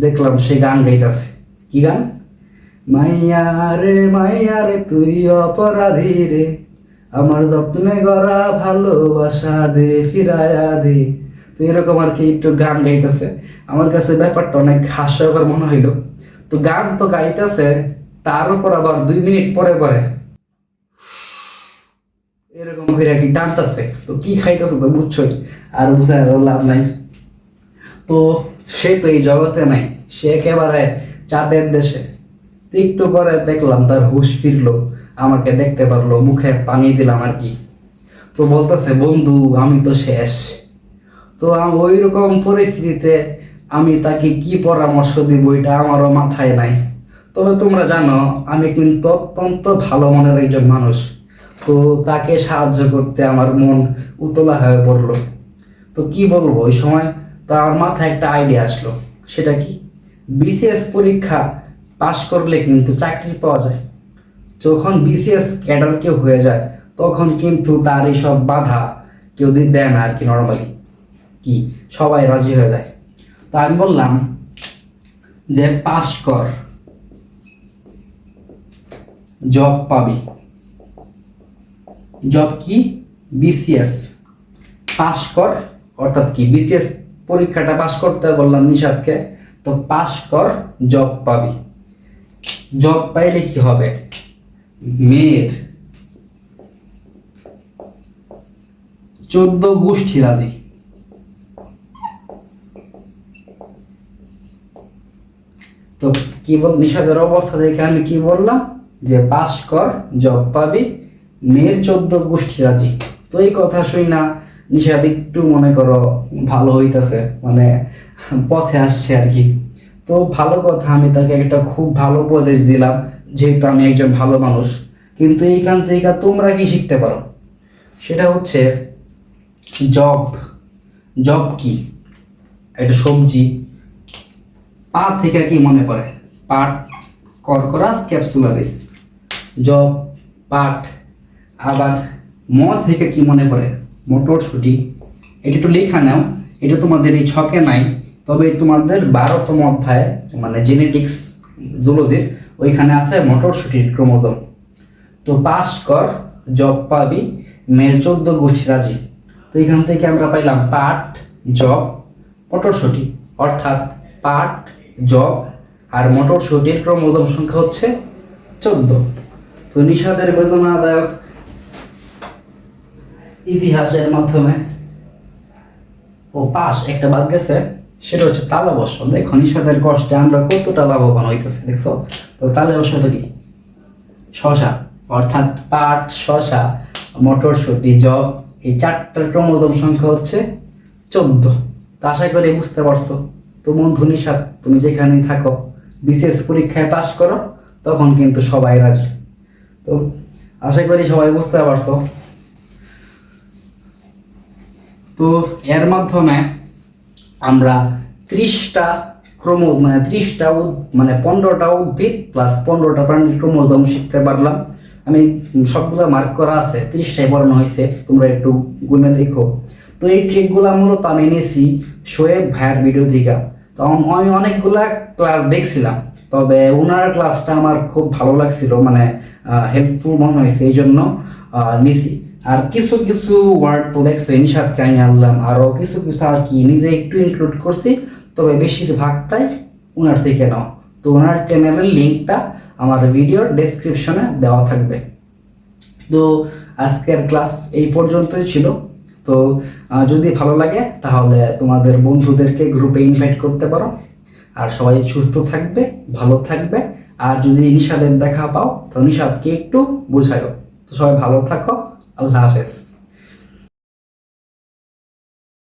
দেখলাম সে গান গাইতেছে। কি গান? মাইয়া রে তুই অপরাধী রে, আমার যত্নে গড়া ভালোবাসা দে ফিরায়া দে। তো এরকম আর কি একটু গান গাইতেছে। আমার কাছে ব্যাপারটা অনেক হাস্যকর মনে হইলো। তো গান তো গাইতেছে, তার উপর আবার 2 মিনিট পরে পরে এরকম করে আর কি টানতেছে। তো কি খাইতেছে তো বুঝছোই, আর বুঝা লাভ নাই। তো সে তো এই জগতে নাই, সে একেবারে চাঁদের দেশে। তো একটু পরে দেখলাম তার হুঁশ ফিরলো, আমাকে দেখতে পারলো, মুখে পানি দিলাম আর কি। তো বলতেছে, বন্ধু আমি তো শেষ। তো ওই রকম পরিস্থিতিতে আমি তাকে কি পরামর্শ দিব এটা আমারও মাথায় নাই। তবে তোমরা জানো আমি কিন্তু অত্যন্ত ভালো মনের একজন মানুষ। তো তাকে সাহায্য করতে আমার মন উতলা হয়ে পড়লো। তো কি বলবো, ওই সময় তার মাথায় একটা আইডিয়া আসলো। সেটা কি? বিসিএস পরীক্ষা পাশ করলে কিন্তু চাকরি পাওয়া যায়। যখন বিসিএস ক্যাডার কেউ হয়ে যায়, তখন কিন্তু তার এইসব বাধা কেউ দেয় না আর কি, নর্মালি কি সবাই রাজি হয়ে যায়। তো আমি বললাম যে পাস কর জব পাবি। জব কি? বিসিএস পাস কর, অর্থাৎ কি বিসিএস পরীক্ষাটা পাস করতে বললাম নিশাদকে, তো পাস কর জব পাবি। জব পাইলে কি হবে? মেয়ের 14 গোষ্ঠী রাজি। তো কি বল, নিশাদের অবস্থা দেখে আমি কি বললাম যে পাস কর জব পাবি, মেয়ের 14 গোষ্ঠী রাজি। তো এই কথা শুই না নিশাদ একটু মনে করো ভালো হইতাছে, মানে পথে আসছে আর কি। তো ভালো কথা, আমি তাকে একটা খুব ভালো উপদেশ দিলাম, যেহেতু আমি একজন ভালো মানুষ। কিন্তু এইখান থেকে তোমরা কি শিখতে পারো, সেটা হচ্ছে জব। জব কি? একটা সবজি। পা থেকে কি মনে পড়ে? পাট, কর্করাস ক্যাপসুলারিস। জব, পাট। আবার ম থেকে কি মনে পড়ে? মটরশুঁটি। এটা একটু লেখা নাও, এটা তোমাদের এই ছকে নাই, তবে তোমাদের 12তম অধ্যায় মানে জেনেটিক্স জুলজির ওইখানে আছে মটরশুঁটির ক্রোমোজোম। তো পাস কর জব পাবি, মেয়ের 14 গোষ্ঠী রাজি। তো এখান থেকে আমরা পাইলাম পাট, জব, মটরশুঁটি, অর্থাৎ পাট, জব আর মটরশুঁটির ক্রোমোজোম সংখ্যা হচ্ছে 14। তো নিশাদের বেদনাদায়ক ইতিহাসের মাধ্যমে ও পাস একটা বাদ গেছে, সেটা হচ্ছে তালাবস্য। দেখো নিশাদের কষ্টে আমরা কতটা লাভবান হইতেছি, দেখছো? তো তালাবস্য তো কি? শশা, অর্থাৎ পাট, শশা, মটরশুঁটি, জব, এই 4টার ক্রোমোজোম সংখ্যা হচ্ছে 14। তো আশা করি বুঝতে পারছো। তো বন্ধু নিশাদ, তুমি যেখানেই থাকো বিশেষ পরীক্ষায় পাস করো, তখন কিন্তু সবাই রাজি। তো আশা করি সবাই বুঝতে পারছো। তো এর মাধ্যমে আমরা 30টা মানে 30টা মানে 15টা উদ্ভিদ প্লাস 15টা প্রাণীর ক্রোমোজোম শিখতে পারলাম। আমি সবগুলো মার্ক করা আছে, 30টাই পড়ানো হয়েছে, তোমরা একটু গুনে দেখো। তো এই ট্রিকগুলো মূলত আমি নিয়েছি শোয়েব ভাইয়ের ভিডিও থেকে। তো আমি অনেকগুলা ক্লাস দেখছিলাম, তবে ওনার ক্লাসটা আমার খুব ভালো লাগছিল, মানে হেল্পফুল মনে হয়েছে, এই জন্য নিছি। আর কিছু কিছু ওয়ার্ড তো দেখছো নিশাদকে আমি আনলাম, আরও কিছু কিছু আর কি নিজে একটু ইনক্লুড করছি, তবে বেশিরভাগটাই ওনার থেকে নাও। তো ওনার চ্যানেলের লিঙ্কটা আমার ভিডিওর ডেসক্রিপশনে দেওয়া থাকবে। তো আজকের ক্লাস এই পর্যন্তই ছিল। তো যদি ভালো লাগে তাহলে তোমাদের বন্ধুদেরকে গ্রুপে ইনভাইট করতে পারো। আর সবাই সুস্থ থাকবে, ভালো থাকবে। আর যদি নিশাদের দেখা পাও তো নিশাদকে একটু বোঝায়ও। তো সবাই ভালো থাকো, আল্লাহ হাফেজ।